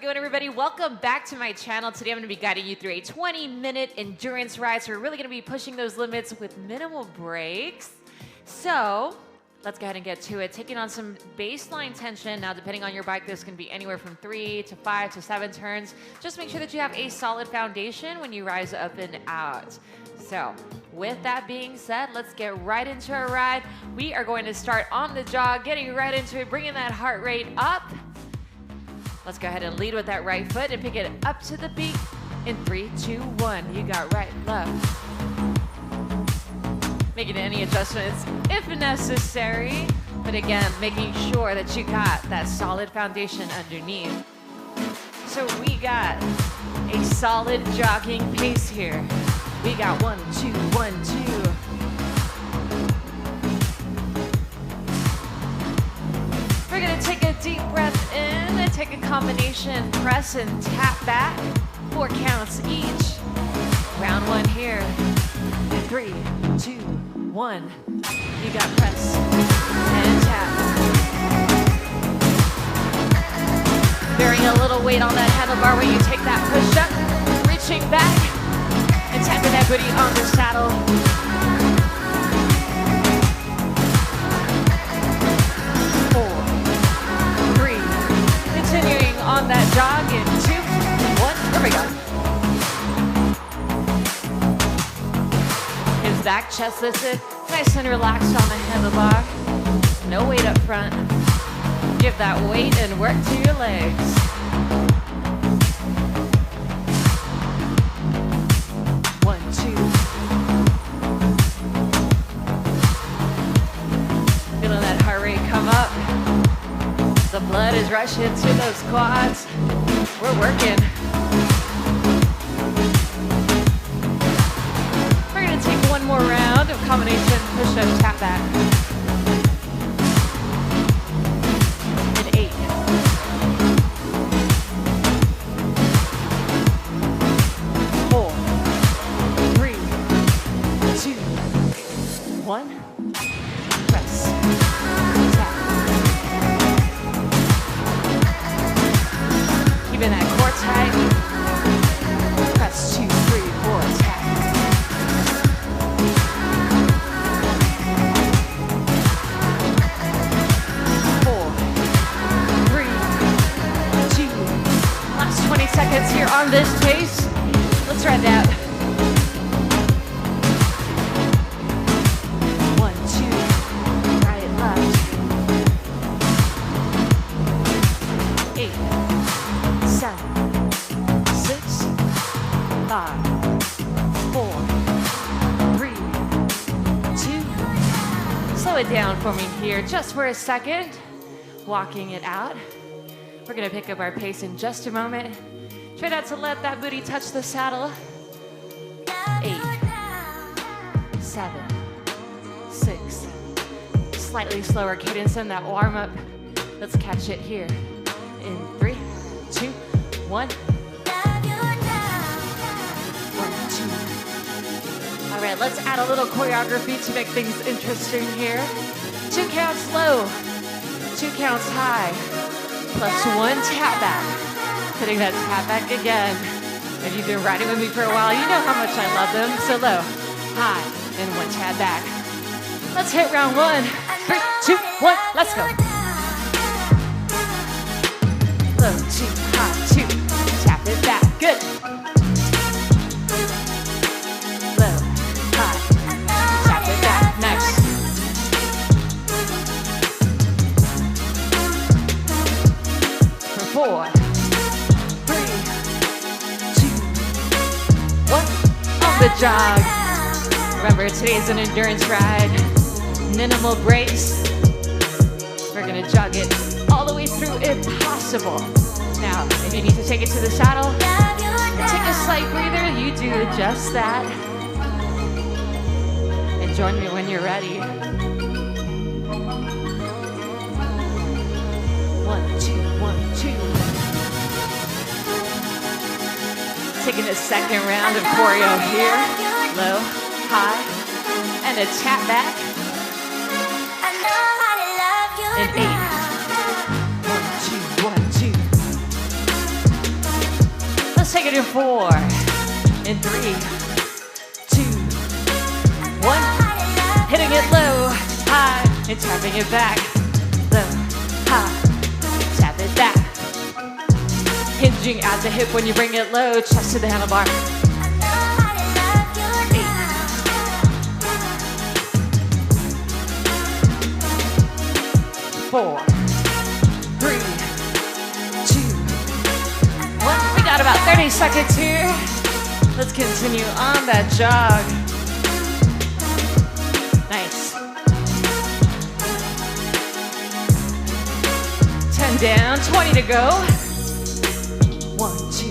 it going, everybody? Welcome back to my channel. Today I'm going to be guiding you through a 20-minute endurance ride. So we're really going to be pushing those limits with minimal breaks. So let's go ahead and get to it. Taking on some baseline tension. Now, depending on your bike, this can be anywhere from 3 to 5 to 7 turns. Just make sure that you have a solid foundation when you rise up and out. So with that being said, let's get right into our ride. We are going to start on the jog, getting right into it, bringing that heart rate up. Let's go ahead and lead with that right foot and pick it up to the beat in 3, 2, 1. You got right, left. Making any adjustments if necessary, but again, making sure that you got that solid foundation underneath. So we got a solid jogging pace here. We got 1, 2, 1, 2. We're gonna take a deep breath in and take a combination press and tap back. 4 counts each. Round 1 here. In 3, 2, 1. You got press and tap. Bearing a little weight on that handlebar when you take that push up. Reaching back and tapping that booty on the saddle. 4, 3. Continuing on that jog in 2, 1. There we go. Hips back, chest lifted, nice and relaxed on the handlebar. No weight up front. Give that weight and work to your legs. The blood is rushing to those quads. We're working. We're gonna take one more round of combination push-up, tap back. In 8. 4, 3, 2, 1. Press. Keeping that core tight. Press 2, 3, 4, tap. 4, 3, 2. Last 20 seconds here on this pace. Let's ride that. 1, 2, right, left. 8. 7, 6, 5, 4, 3, 2. Slow it down for me here just for a second. Walking it out. We're gonna pick up our pace in just a moment. Try not to let that booty touch the saddle. 8, 7, 6. Slightly slower cadence in that warm up. Let's catch it here in 3, 2, 1. 1, 2. All right, let's add a little choreography to make things interesting here. 2 counts low, 2 counts high, plus 1 tap back. Putting that tap back again. If you've been riding with me for a while, you know how much I love them. So low, high, and 1 tap back. Let's hit round 1. 3, 2, 1, let's go. Low, 2, high, 2. Tap it back. Good. Low, high. Tap it back. Nice. For 4, 3, 2, 1. On the jog. Remember, today's an endurance ride. Minimal breaks. We're gonna jog it all the way through if possible. Now, if you need to take it to the saddle, take a slight breather, you do just that. And join me when you're ready. 1, 2, 1, 2. Taking a second round of choreo here. Low, high, and a tap back. In 8. 1, 2, 1, 2. it in 4, in 3, 2, 1. Hitting it low, high, and tapping it back. Low, high, tap it back. Hinging at the hip when you bring it low, chest to the handlebar. 4, 3, 2, 1. We got about 30 seconds here. Let's continue on that jog. Nice. 10 down, 20 to go. 1, 2.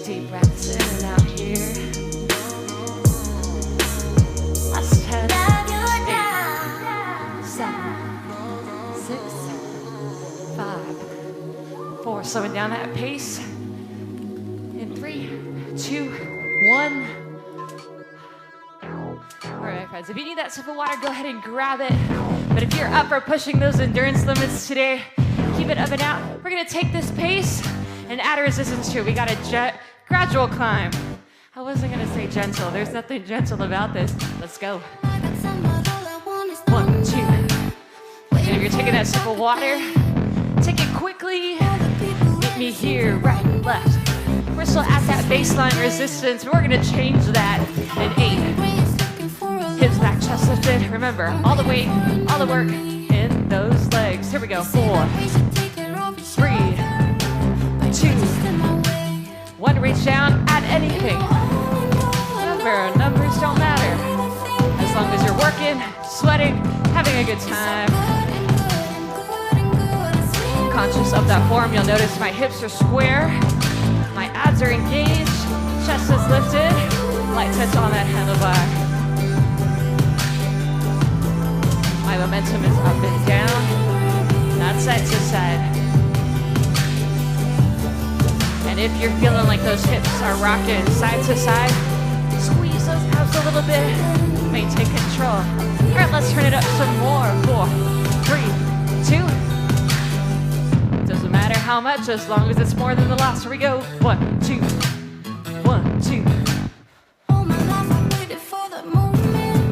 Deep breaths in and out here. Last 10. 4, slowing down that pace. In 3, 2, 1. All right, friends, if you need that sip of water, go ahead and grab it. But if you're up for pushing those endurance limits today, keep it up and out. We're gonna take this pace and add a resistance to it. We got a gradual climb. I wasn't gonna say gentle. There's nothing gentle about this. Let's go. 1, 2. And if you're taking that sip of water, take it quickly. Meet me here, right, left. We're still at that baseline resistance. We're gonna change that in 8. Hips back, chest lifted. Remember, all the weight, all the work in those legs. Here we go. 4, 3, 2, 1. Reach down, add anything. Remember, numbers don't matter. As long as you're working, sweating, having a good time. Conscious of that form, you'll notice my hips are square, my abs are engaged, chest is lifted, light touch on that handlebar. My momentum is up and down, not side to side. And if you're feeling like those hips are rocking side to side, squeeze those abs a little bit, maintain control. All right, let's turn it up some more. 4, 3, 2. Doesn't matter how much, as long as it's more than the last. Here we go. 1, 2, 1, 2.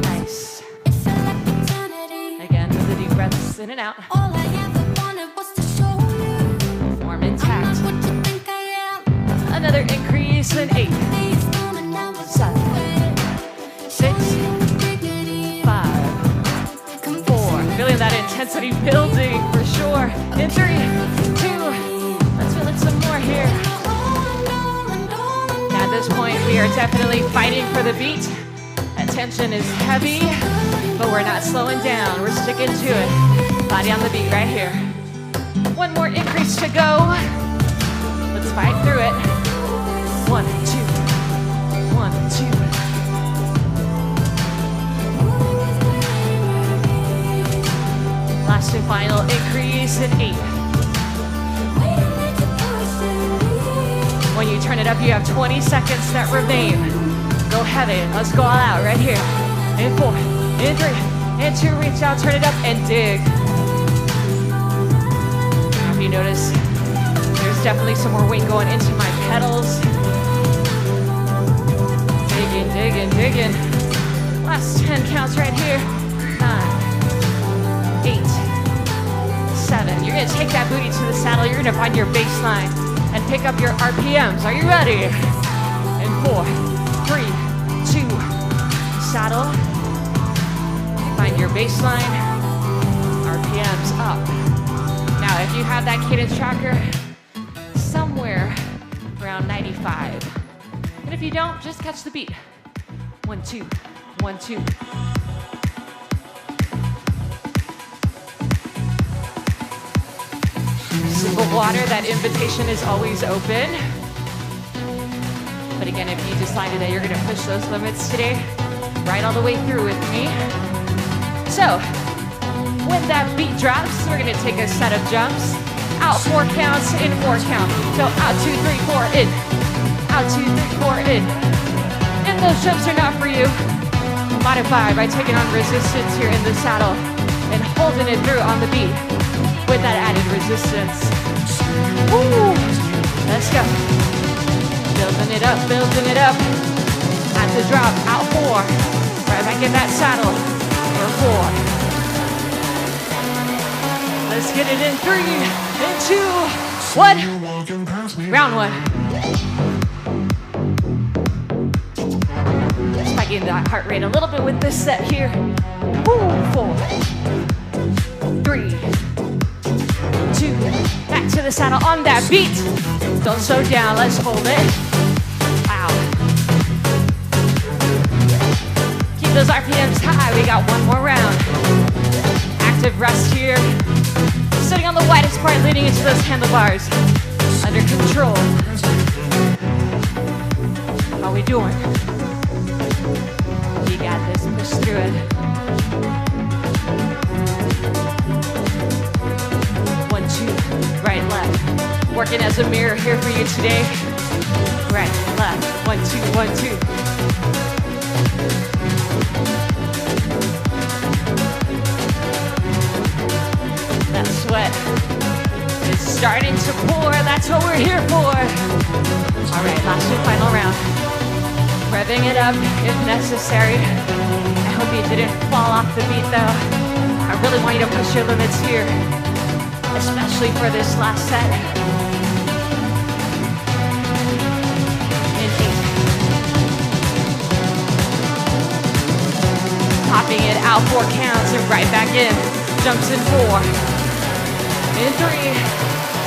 Nice. Again, with the deep breaths in and out. Form intact. Another increase in 8, 7, 6, 5, 4. Feeling that intensity building for sure. In 3, 2. Let's feel it some more here. At this point, we are definitely fighting for the beat. Attention is heavy, but we're not slowing down. We're sticking to it. Body on the beat right here. One more increase to go. Let's fight through it. 1, 2, 1, 2. Last and final increase in 8. When you turn it up, you have 20 seconds that remain. Go heavy. Let's go all out right here. In 4, in 3, in 2. Reach out, turn it up, and dig. Now, if you notice, there's definitely some more weight going into my pedals. Digging, digging, digging. Last 10 counts right here. 9, 8, 7. You're gonna take that booty to the saddle. You're gonna find your baseline and pick up your RPMs. Are you ready? In 4, 3, 2, saddle. Find your baseline, RPMs up. Now, if you have that cadence tracker, somewhere around 95. And if you don't, just catch the beat. 1, 2, 1, 2. Sip of water, that invitation is always open. But again, if you decided that you're gonna push those limits today, right all the way through with me. So, when that beat drops, we're gonna take a set of jumps. Out 4 counts, in 4 count. So out 2, 3, 4, in. Out 2, 3, 4, in. If those jumps are not for you, modify by taking on resistance here in the saddle and holding it through on the beat with that added resistance. Woo. Let's go. Building it up, building it up. At the drop, out 4. Right back in that saddle for 4. Let's get it in 3, in 2, 1. Round 1. Spiking that heart rate a little bit with this set here. Woo, 4, 3, 2. Back to the saddle on that beat. Don't slow down, let's hold it. Wow. Keep those RPMs high, we got 1 more round. Active rest here. Sitting on the widest part, leaning into those handlebars. Under control. How we doing? You got this, push through it. 1, 2, right, left. Working as a mirror here for you today. Right, left, 1, 2, 1, 2. That sweat is starting to pour. That's what we're here for. All right, last and final round. Revving it up if necessary. I hope you didn't fall off the beat though. I really want you to push your limits here, especially for this last set. In 8. Popping it out 4 counts and right back in. Jumps in 4. In 3.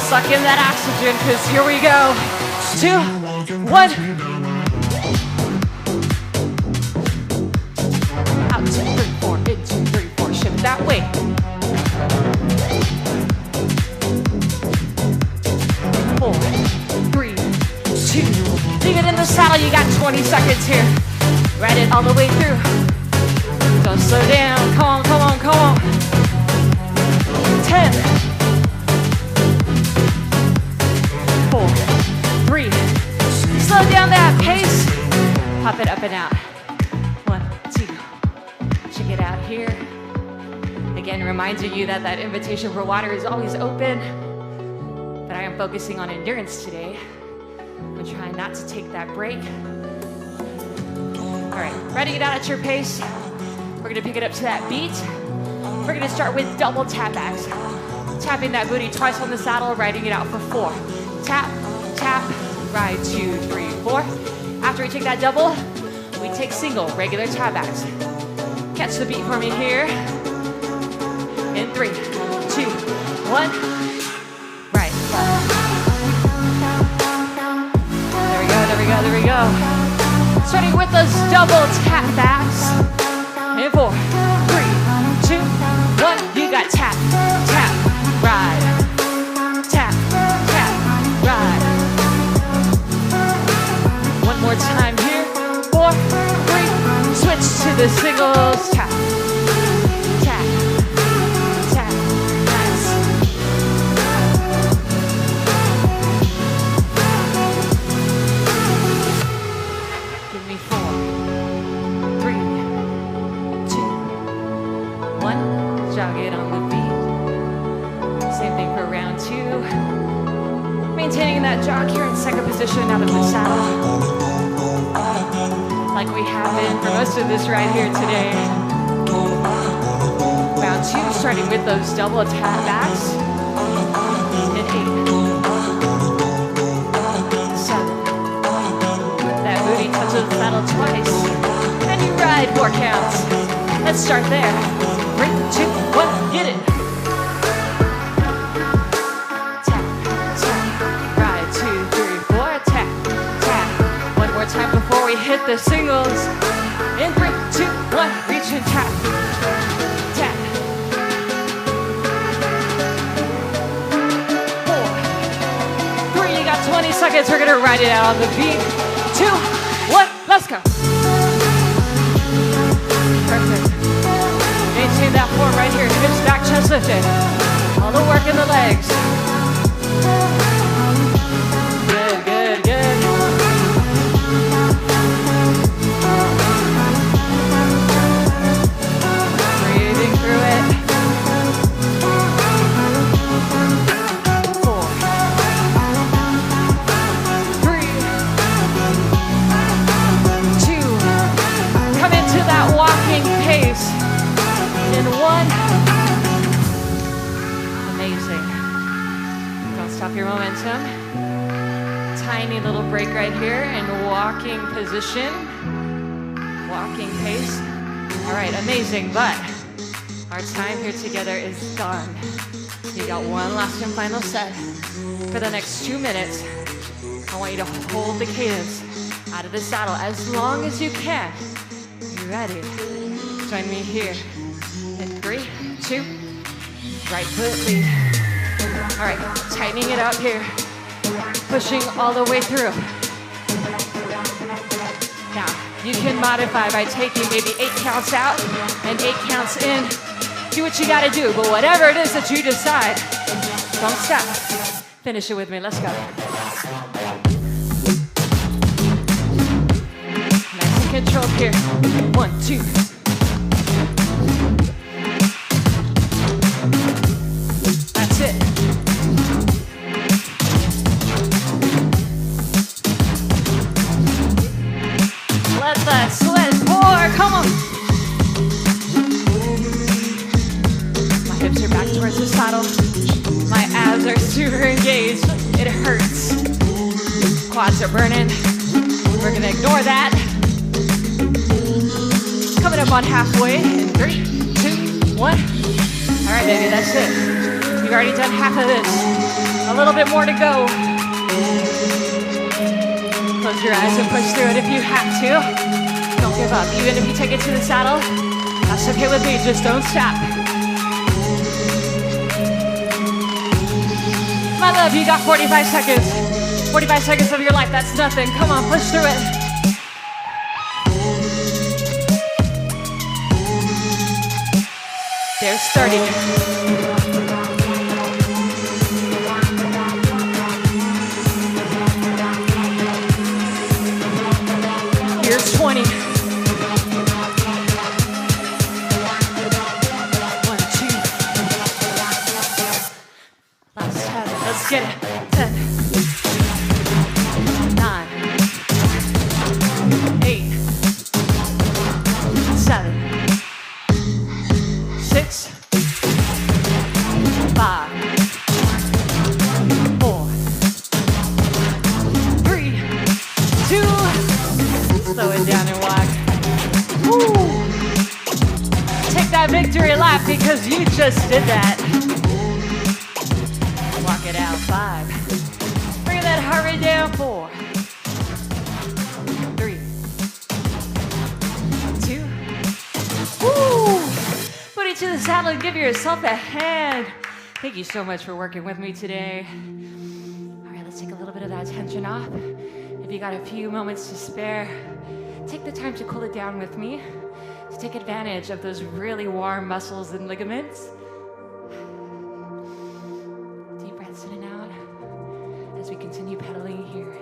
Suck in that oxygen, because here we go. 2, 1. Out 2, 3, 4. In 2, 3, 4. Shift that way. 4, 3, 2. Leave it in the saddle. You got 20 seconds here. Ride it all the way through. Don't slow down. Come on, come on, come on. 10. 4, 3. Slow down that pace. Pop it up and out. 1, 2. Check it out here. Again, reminding you that that invitation for water is always open. But I am focusing on endurance today. I'm trying not to take that break. All right, ready to get out at your pace. We're gonna pick it up to that beat. We're gonna start with double tap backs. Tapping that booty twice on the saddle, riding it out for 4. Tap, tap, ride 2, 3, 4. After we take that double, we take single, regular tap backs. Catch the beat for me here. In 3, 2, 1. Right, left. There we go, there we go, there we go. Starting with those double tap backs. In 4, 3, 2, 1. You got tap, tap, ride. Tap, tap, ride. One more time here. 4, 3. Switch to the singles. Tap, tap, tap. Nice. Give me 4, 3, 2, 1. Jog it on the beat. Same thing for round 2. Maintaining that jog here in second position out of the saddle. Like we have been for most of this ride here today. Round 2, starting with those double tap backs. In 8. 7. That booty touches the saddle twice. And you ride 4 counts. Let's start there. 3, 2, 1, get it. Tap, tap, ride 2, 3, 4, tap, tap. One more time before we hit the singles. In 3, 2, 1, reach and tap, tap. 4, 3, you got 20 seconds. We're gonna ride it out on the beat. 2, 1, let's go. Perfect. Maintain that form right here. Hips back, chest lifted. All the work in the legs. Good, good, good. Breathing through it. 4, momentum. Tiny little break right here and walking position. Walking pace. All right, amazing, but our time here together is done. You got one last and final set. For the next 2 minutes, I want you to hold the cadence out of the saddle as long as you can. You ready? Join me here. In 3, 2, right foot lead. All right, tightening it up here. Pushing all the way through. Now, you can modify by taking maybe 8 counts out and 8 counts in. Do what you gotta do, but whatever it is that you decide, don't stop. Finish it with me, let's go. Nice and controlled here. 1, 2. That's it. Let the sweat pour, come on. My hips are back towards the saddle. My abs are super engaged. It hurts. Quads are burning. We're gonna ignore that. Coming up on halfway in 3, 2, 1. All right, baby, that's it. You've already done half of this. A little bit more to go. Close your eyes and push through it if you have to. Don't give up. Even if you take it to the saddle, that's okay with me. Just don't stop. My love, you got 45 seconds. 45 seconds of your life, that's nothing. Come on, push through it. There's 30. Here's 20. 1, 2. Last 10. Let's get it. 10. 9. 8. 7. 6. 5. 4. 3. 2. Slow it down and walk. Woo. Take that victory lap because you just did that. Walk it out. 5. Bring that heart rate down. 4. 3. 2. Woo. Put it to the saddle and give yourself a hand. Thank you so much for working with me today. All right, let's take a little bit of that tension off. If you got a few moments to spare, take the time to cool it down with me, to take advantage of those really warm muscles and ligaments. Deep breaths in and out as we continue pedaling here.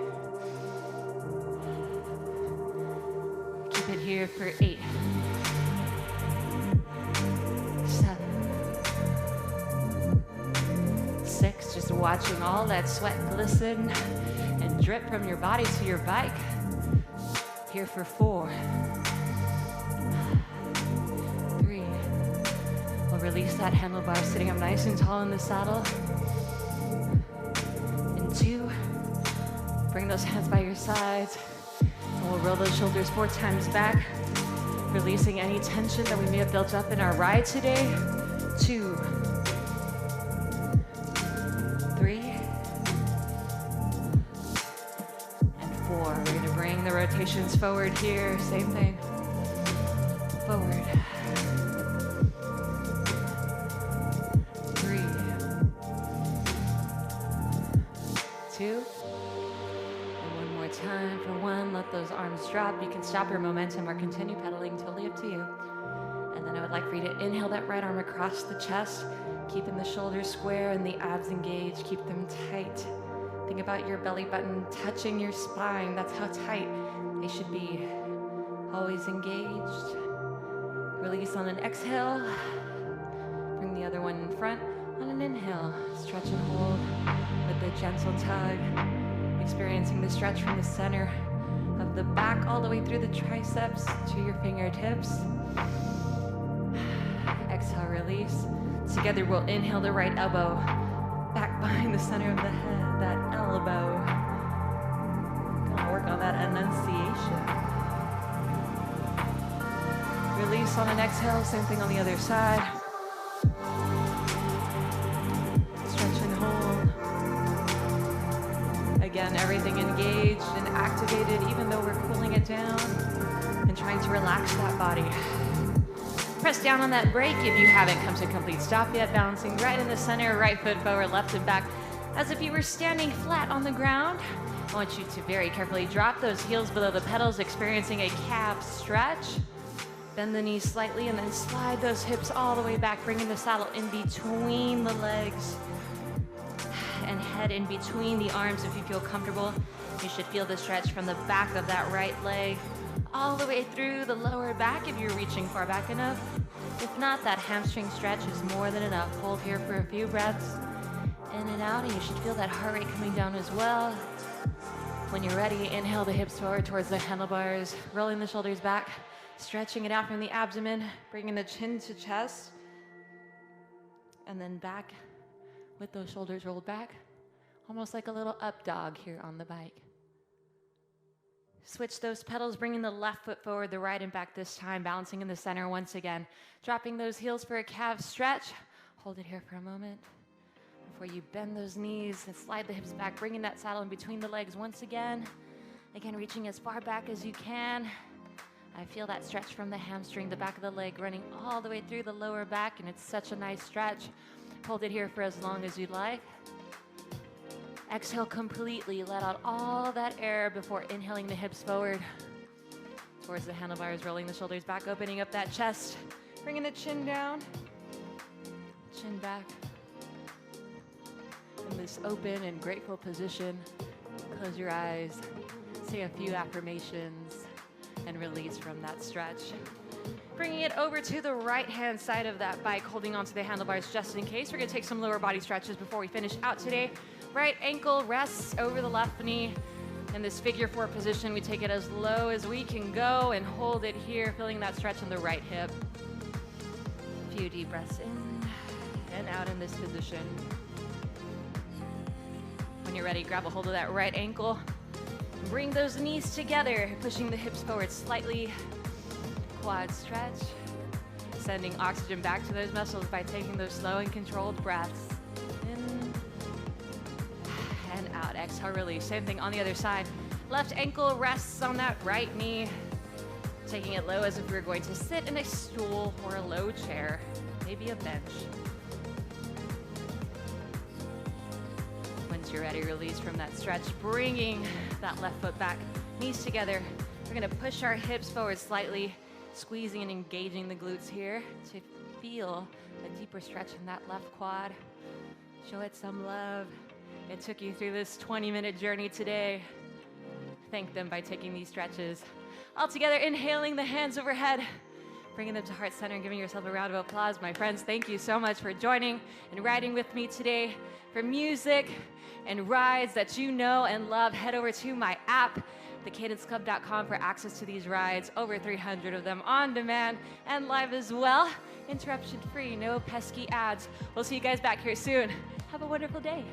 Keep it here for 8, 7, 6, just watching all that sweat glisten and drip from your body to your bike. Here for 4, 3. We'll release that handlebar, sitting up nice and tall in the saddle. And 2, bring those hands by your sides. And we'll roll those shoulders 4 times back, releasing any tension that we may have built up in our ride today. 2, 3, and 4. We're gonna bring the rotations forward here. Same thing. Forward. 3, 2. And one more time for 1. Let those arms drop. You can stop your momentum or continue pedaling, totally up to you. And then I would like for you to inhale that right arm across the chest, keeping the shoulders square and the abs engaged. Keep them tight. Think about your belly button touching your spine. That's how tight they should be. Always engaged. Release on an exhale. Bring the other one in front on an inhale. Stretch and hold with a gentle tug. Experiencing the stretch from the center of the back all the way through the triceps to your fingertips. Exhale, release. Together we'll inhale the right elbow back behind the center of the head, that elbow. Gonna work on that enunciation. Release on an exhale, same thing on the other side. Stretch and hold. Again, everything engaged and activated, even though we're cooling it down and trying to relax that body. Press down on that brake if you haven't come to a complete stop yet, balancing right in the center, right foot forward, left and back, as if you were standing flat on the ground. I want you to very carefully drop those heels below the pedals, experiencing a calf stretch. Bend the knees slightly and then slide those hips all the way back, bringing the saddle in between the legs and head in between the arms if you feel comfortable. You should feel the stretch from the back of that right leg all the way through the lower back if you're reaching far back enough. If not, that hamstring stretch is more than enough. Hold here for a few breaths, in and out, and you should feel that heart rate coming down as well. When you're ready, inhale the hips forward towards the handlebars, rolling the shoulders back, stretching it out from the abdomen, bringing the chin to chest, and then back with those shoulders rolled back, almost like a little up dog here on the bike. Switch those pedals, bringing the left foot forward, the right and back this time, balancing in the center once again. Dropping those heels for a calf stretch. Hold it here for a moment before you bend those knees and slide the hips back, bringing that saddle in between the legs once again. Again, reaching as far back as you can. I feel that stretch from the hamstring, the back of the leg running all the way through the lower back, and it's such a nice stretch. Hold it here for as long as you'd like. Exhale completely, let out all that air before inhaling the hips forward towards the handlebars, rolling the shoulders back, opening up that chest, bringing the chin down, chin back. In this open and grateful position, close your eyes, say a few affirmations, and release from that stretch. Bringing it over to the right-hand side of that bike, holding onto the handlebars just in case. We're gonna take some lower body stretches before we finish out today. Right ankle rests over the left knee. In this figure four position, we take it as low as we can go and hold it here, feeling that stretch in the right hip. A few deep breaths in and out in this position. When you're ready, grab a hold of that right ankle. Bring those knees together, pushing the hips forward slightly. Quad stretch. Sending oxygen back to those muscles by taking those slow and controlled breaths. In and out. Exhale, release. Same thing on the other side. Left ankle rests on that right knee. Taking it low as if we were going to sit in a stool or a low chair, maybe a bench. Once you're ready, release from that stretch, bringing that left foot back, knees together. We're gonna push our hips forward slightly, squeezing and engaging the glutes here to feel a deeper stretch in that left quad. Show it some love. It took you through this 20-minute journey today. Thank them by taking these stretches. All together, inhaling the hands overhead, bringing them to heart center and giving yourself a round of applause. My friends, thank you so much for joining and riding with me today. For music and rides that you know and love, head over to my app, thecadenceclub.com, for access to these rides, over 300 of them on demand and live as well. Interruption free, no pesky ads. We'll see you guys back here soon. Have a wonderful day.